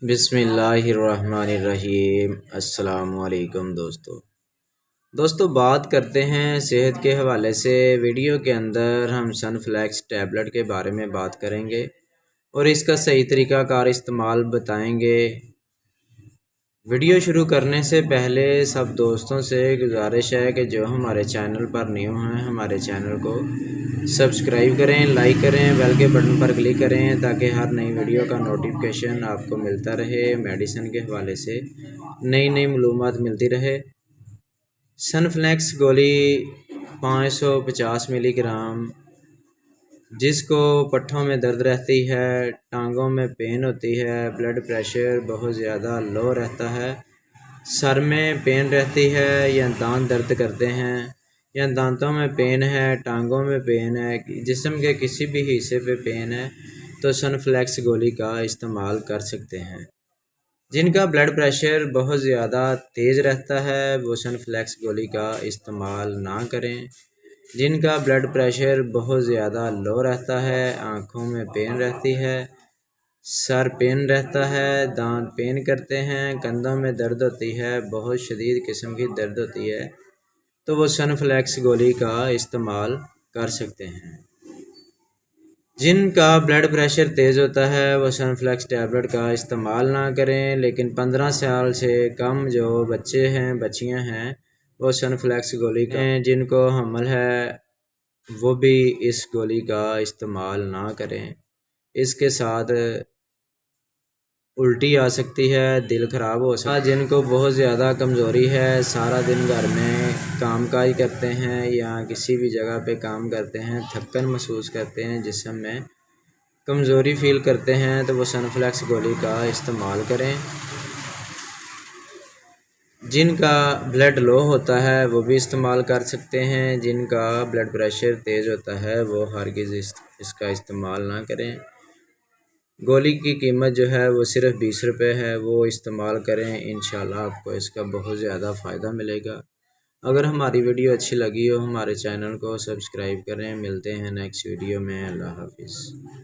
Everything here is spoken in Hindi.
बिस्मिल्लाहिर्रहमानिर्रहीम। अस्सलामुअलैकुम दोस्तों बात करते हैं सेहत के हवाले से। वीडियो के अंदर हम सनफ्लैक्स टैबलेट के बारे में बात करेंगे और इसका सही तरीक़ाकार इस्तेमाल बताएंगे। वीडियो शुरू करने से पहले सब दोस्तों से गुजारिश है कि जो हमारे चैनल पर न्यू हैं हमारे चैनल को सब्सक्राइब करें, लाइक करें, बेल के बटन पर क्लिक करें ताकि हर नई वीडियो का नोटिफिकेशन आपको मिलता रहे। मेडिसिन के हवाले से नई नई मालूमात मिलती रहे। सनफ्लैक्स गोली 550 मिलीग्राम, जिसको पट्ठों में दर्द रहती है, टांगों में पेन होती है, ब्लड प्रेशर बहुत ज़्यादा लो रहता है, सर में पेन रहती है या दांत दर्द करते हैं या दांतों में पेन है, टांगों में पेन है, जिस्म के किसी भी हिस्से पे पेन है तो सनफ्लैक्स गोली का इस्तेमाल कर सकते हैं। जिनका ब्लड प्रेशर बहुत ज़्यादा तेज़ रहता है वो सनफ्लैक्स गोली का इस्तेमाल ना करें। जिनका ब्लड प्रेशर बहुत ज़्यादा लो रहता है, आँखों में पेन रहती है, सर पेन रहता है, दांत पेन करते हैं, कंधों में दर्द होती है, बहुत शदीद किस्म की दर्द होती है तो वो सनफ्लैक्स गोली का इस्तेमाल कर सकते हैं। जिनका ब्लड प्रेशर तेज़ होता है वो सनफ्लैक्स टैबलेट का इस्तेमाल ना करें। लेकिन 15 साल से कम जो बच्चे हैं, बच्चियां हैं, वो सनफ्लैक्स गोली का, जिनको हमल है वो भी इस गोली का इस्तेमाल ना करें। इसके साथ उल्टी आ सकती है, दिल ख़राब हो सकता है। जिनको बहुत ज़्यादा कमज़ोरी है, सारा दिन घर में कामकाज करते हैं या किसी भी जगह पे काम करते हैं, थकन महसूस करते हैं, जिस्म में कमज़ोरी फ़ील करते हैं तो वो सनफ्लैक्स गोली का इस्तेमाल करें। जिनका ब्लड लो होता है वो भी इस्तेमाल कर सकते हैं। जिनका ब्लड प्रेशर तेज़ होता है वो हरगिज़ इसका इस्तेमाल ना करें। गोली की कीमत जो है वो सिर्फ 20 रुपये है, वो इस्तेमाल करें, इंशाल्लाह आपको इसका बहुत ज़्यादा फ़ायदा मिलेगा। अगर हमारी वीडियो अच्छी लगी हो हमारे चैनल को सब्सक्राइब करें। मिलते हैं नेक्स्ट वीडियो में। अल्लाह हाफिज़।